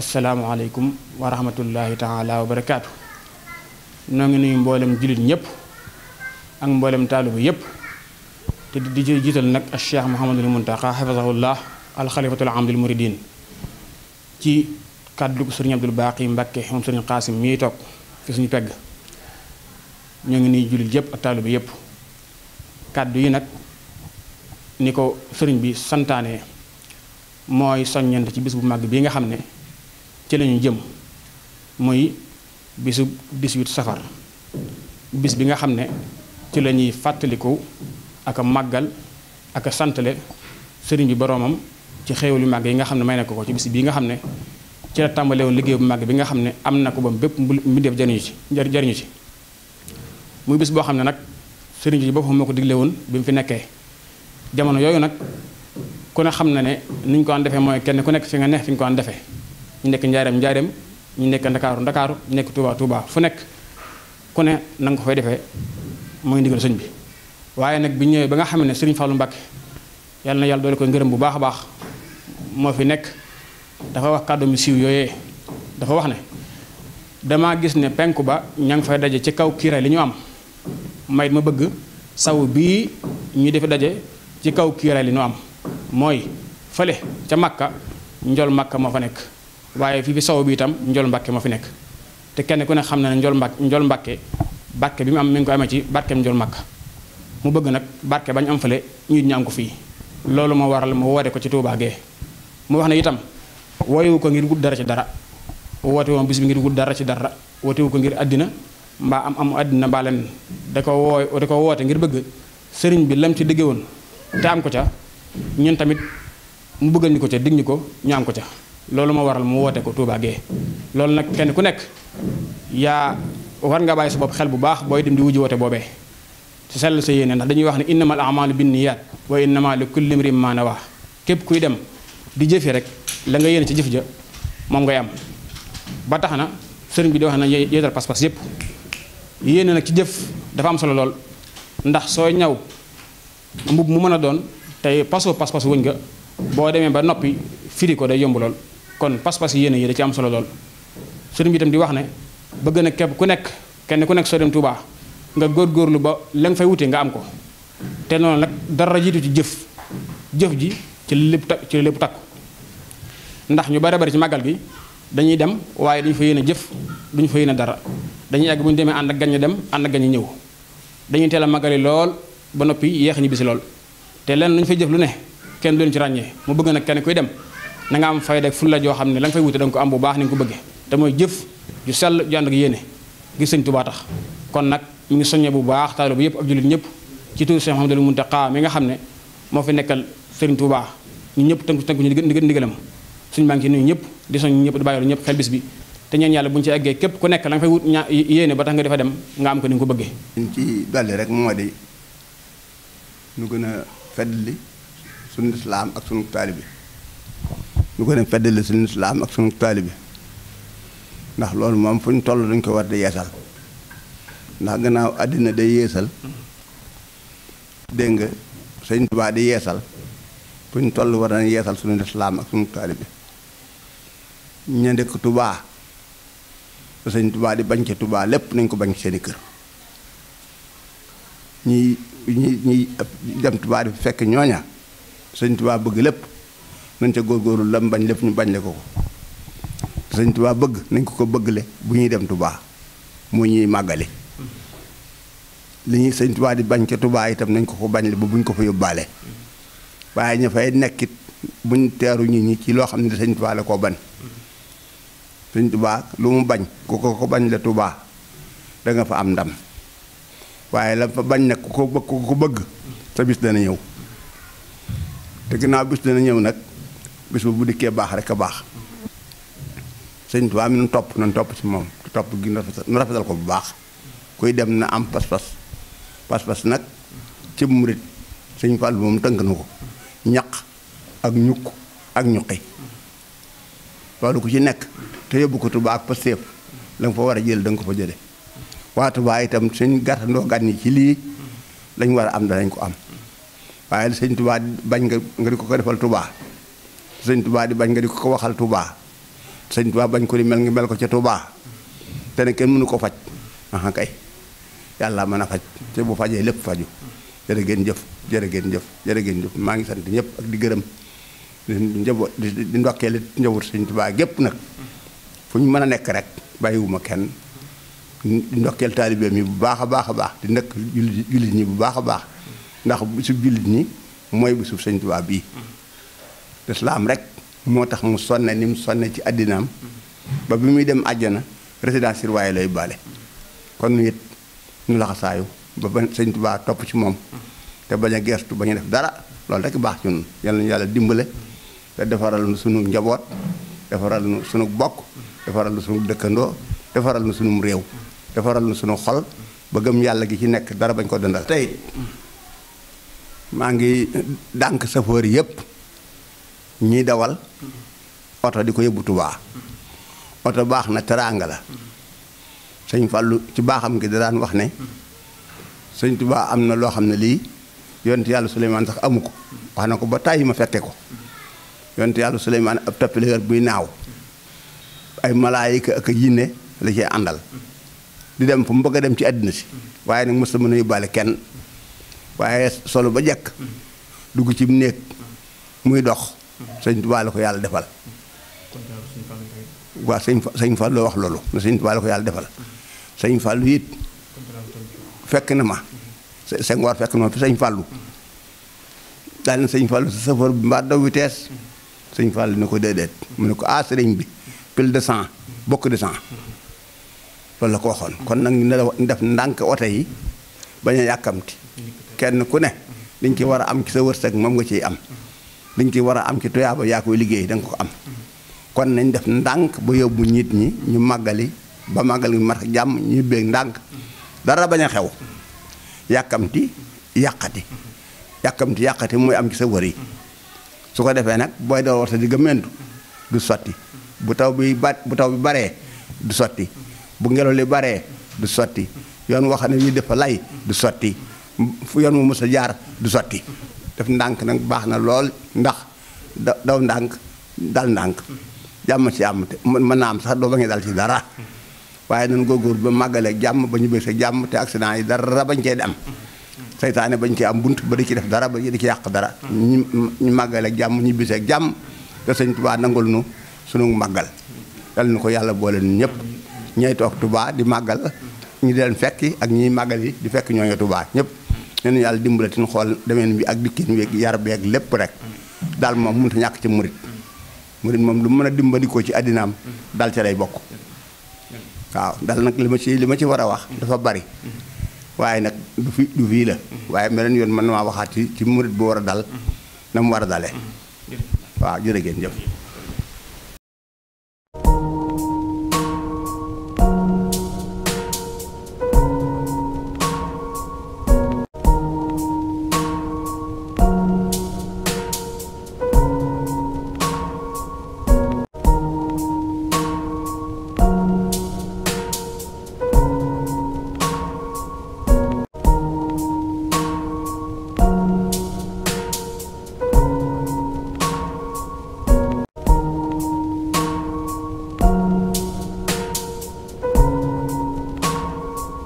asalaamaaleykum wa rahmatullahi taala wa barakaatu. noo ngi nuyu mboolem jullit ñëpp ak mboolem taalibu yëpp te di jiital nag al cheikh Mouhamadul Muntaqa xafisahullah alxalifatul am lil muridin ci kàddu sëriñ Abdul Baaqi Mbàkke moom sëriñ Xaasim mii toog fi suñu pegg. ñoo ngi nuyu jullit yëpp ak taalibu yëpp. kàddu yi nag ni ko sëriñ bi santaane mooy soññent ci bis bu màgg bii nga xam ne ci lañu jëm muy bisu 18 safar, bis bi nga xam ne ci la ñuy fàttaliku ak a màggal ak a santale sëriñ bi boroomam ci xéewal yu màgg yi nga xam ne may na ko ci bis bii nga xam ne ci la tàmbale woon liggéey bu màgg bi nga xam ne am na ko ba bépp mbindeef jariñu ci muy bis boo xam ne nag sëriñ bi boppam moo ko digle woon bi mu fi nekkee. jamono yooyu nag ku ne xam na ne ni ñu ko daan defee mooy kenn ku nekk fi nga neex fi nga ko daan defee. ñu nekk njaareem ñu nekk ndakaaru ñu nekk Touba fu nekk ku ne na nga ko fay defee mooy ndigal sëñ bi. waaye nag bi ñëwee ba nga xam ne sëriñ Fallou Mbacké yàlla na yàlla doole koy ngërëm bu baax a baax moo fi nekk dafa wax kàddu mi siiw yooyee dafa wax ne damaa gis ne penku ba ña ngi fay daje ci kaw kiiraay li ñu am may ma bëgg saw bii ñu defe daje ci kaw kiiraay li ñu am mooy fële ca Makka njol Makka moo fa nekk. waaye fii fi saw bi itam njol Mbàkke moo fi nekk te kenn ku ne xam na ne njol Mbàkke barke bi mu am mi ngi ko amee ci barkeem njol Makka mu bëgg nag barke bañ am fële ñu am ko fii. loolu moo waral mu woote ko ci Tuubaa gee mu wax ne itam wootewu ko ngir wut dara ci dara woote woon bis bi ngir wut dara ci dara wootewu ko ngir àddina mbaa am àddina mbaa leen da ko woote ngir bëgg sëriñ bi lam ci digge woon te am ko ca ñun tamit mu bëggal ñu ko ca dig ñu ko ñu am ko ca. loolu moo waral mu woote ko Touba Gueye loolu nag kenn ku nekk yaa war nga bàyyi sa bopp xel bu baax booy dem di wujji woote boobee ci sell sa yéene ndax dañuy wax ne innamal a'maalu binniyaat wa innamaa li kulli imri'in maa nawaa képp kuy dem di jëfe rek la nga yéene ci jëf ja moom ngay am. ba tax na sëriñ bi di wax na yeetal pas-pas yépp yéene nag ci jëf dafa am solo lool ndax soo ñaw mbub mu mën a doon tey pas-pas wëñ nga boo demee ba noppi firi ko day yomb lool. kon pas-pas yéene yi da ci am solo lool sëriñ bi itam di wax ne bëgg na képp ku nekk kenn ku nekk soo dem Touba nga góorgóorlu ba la nga fay wute nga am ko te noonu nag dara jiitu ci jëf ji ci lépp takku ndax ñu bari ci màggal gi dañuy dem waaye dañu fa yéene jëf duñu fa yéene dara dañuy àgg bu ñu demee ànd ak gan ñi dem ànd ak gan ñi ñëw dañuy teel a màggali lool ba noppi yéex ñi bisi lool te lenn lu ñu fay jëf lu ne kenn du leen ci ràññee mu bëgg nag kenn kuy dem na nga am fayda ak fulla joo xam ne la nga fay wute da nga ko am bu baax ni nga ko bëggee te mooy jëf ju sell ju ànd ak yéene ngir sëñ Tuubaa tax. kon nag mi ngi soññee bu baax taalibe bi yëpp ak jullit ñëpp ci turu Cheikh Mouhamadoul Mountakha mi nga xam ne moo fi nekkal sëriñ Tuubaa ñu ñëpp tënku ñu ndigalam suñu baa ngi ci nuyu ñëpp di soñ ñëpp di bàyyi ñëpp xel bis bi te ñaan yàlla bu ñu ci eggee képp ku nekk la nga fay wut yéene ba tax nga defa dem nga am ko ni nga ko bëggee. liñ ci dolli rek moo di ñu gën a feddali suñu islaam ak suñu taalibe ñu gën a feddali suñu islaam ak suñu taalibe ndax loolu moom fu ñu toll dañ ko war di yeesal ndax gannaaw àddina day yeesal dégg nga Sëñ Tuubaa di yeesal fu ñu toll war nañ yeesal suñu islaam ak suñu taalibe ña dëkk Tuubaa Sëñ Tuubaa di bañ ca Tuubaa lépp nañ ko bañ seeni kër ñi dem Tuubaa di fekk ñooña Sëñ Tuubaa bëgg lépp nañ ca góorgóorlu lam bañ lépp ñu bañ le ko Sëñ Tuubaa bëgg nañ ko bëggle bu ñuy dem Tuubaa mu ñuy màggale li ñuy Sëñ Tuubaa di bañ ca Tuubaa itam nañ ko bañ le ba buñ ko fa yóbbaale waaye ña fay nekkit buñ teeru ñi ci loo xam ne Sëñ Tuubaa la koo bañ Sëñ Tuubaa lu mu bañ ku ko bañ la Tuubaa da nga fa am ndam waaye la fa bañ nag ku ko bëgg sa bis dana ñëw te ginnaaw bis dana ñëw nag bis bu dikkee baax rek a baax sëñ Tuubaa mi nu topp ci moom te topp gi nu rafetal ko bu baax kuy dem na am pas-pas nag ci murit sëñ Fall moom tënk na ko ñaq ak ñukk ak ñuqi loolu ku ci nekk te yóbbu ko Tuubaa ak Pastef la nga fa war a jël da nga ko fa jële waa Tuubaa itam suñ gàttandoo gan yi ci lii lañ war a am danañ ko am waaye sëñ Tuubaa bañ nga di ko defal Tuubaa sëñ Tuubaa di bañ nga di ko waxal Tuubaa sëñ Tuubaa bañ ko di mel ngi mel ko ca Tuubaa te ne kenn mënu ko faj aha kay yàlla mën a faj te bu fajee lépp faju jërë ngeen jëf jërë ngeen jëf jërë ngeen jëf maa ngi sant ñëpp ak di gërëm njaboot di ndokkeel it njaboot sëñ Tuubaa gépp nag fu ñu mën a nekk rek bàyyiwuma kenn di ndokkeel taalibe mi bu baax a baax a baax di ndëkk jullit ñi bu baax a baax ndax bisu jullit ñi mooy bisu sëñ Tuubaa bii lislaam rek moo tax mu sonne ni mu sonne ci àddinaam ba bi muy dem àjjana résidence surveillée lay bale kon nu it ñu laxasaayu ba sëñ Tuubaa topp ci moom te bañ a geestu bañ a def dara loolu rek baax ci ñun yal nañu yàlla dimbale te defaral nu sunu njaboot defaral nu sunu bokk defaral nu sunu dëkkandoo defaral nu sunu réew defaral nu sunu xol ba gëm yàlla gi ci nekk dara bañ ko dëndal tey maa ngi dànk chauffeur yépp ñiy dawal oto di ko yóbbu Tuubaa oto baax na teraanga la sëñ Fallu ci baaxam gi da daan wax ne sëñ Tuubaa am na loo xam ne lii yonent yàlla Suleymaan sax amu ko wax na ko ba tàyyi ma fekke ko yonent yàlla Suleymaan ab tappaleer buy naaw ay malaayika ak jinne la cee àndal di dem fu mu bëgg a dem ci àddina si waaye nag mës a mën a yóbbaale kenn waaye solo ba jekk dugg ci néeg muy dox sëñ Tuubaa la ko yàlla defal waaw sëñ Fallu wax loolu sëñ Tuubaa la ko yàlla defal sëñ Fallu it fekk na ma Senghor fekk na ma fi sëñ Fallu daal na sëñ Fallu sa chauffeur bi mbaa daw vitesse sëñ Fallu ne ko déedéet mu ne ko sëriñ bi pile de 100 bokk de 100 loolu la ko waxoon kon nag ñu def ndànk oto yi bañ a yàkkamti kenn ku ne liñ ci war a am ci sa wërsëg moom nga ciy am liñ ci war a am ci tuyaaba yaa koy liggéey da nga ko am kon nañ def ndànk ba yóbbu nit ñi ñu màggali ba màggal gi mat jàmm ñu béeg ndànk dara bañ a xew yàkkamti yàqati mooy am ci sa wër yi su ko defee nag booy doo warta di gëmmentu du sotti bu taw bi baree du sotti bu ngelaw li baree du sotti yoon wax ne wi dafa lay du sotti fu yoon mu mës a jaar du sotti def ndànk nag baax na lool ndax daw ndànk dal ndànk jàmm ci am te mën naa am sax doo ba ngi dal ci dara waaye nañ góorgóor ba màggaleeg jàmm ba ñu bëgg sa jàmm te accident yi dara bañ cee di am seytaane bañ cee am bunt ba di ci def dara ba di ci yàq dara ñu màggaleeg jàmm ñu biseeg jàmm te sëñ Tuubaa nangul nu sunu màggal yal na ko yàlla boole nu ñëpp ñay toog Tuubaa di màggal ñu di leen fekki ak ñiy màggal yi di fekk ñooñu Tuubaa ñëpp neen yàlla dimbale tin xool demeen bi ak dikkin weeg yar beeg lépp rek daal moom mënut a ñàkk ci murit moom lu mën a dimbandikoo ci àddinaam dal ca lay bokk waaw dal nag li ma ci war a wax dafa bari waaye nag du fii la waaye meneen yoon mën na maa waxaat ci murit bu war a dal na mu war a dalee waaw jërë ngeen jëf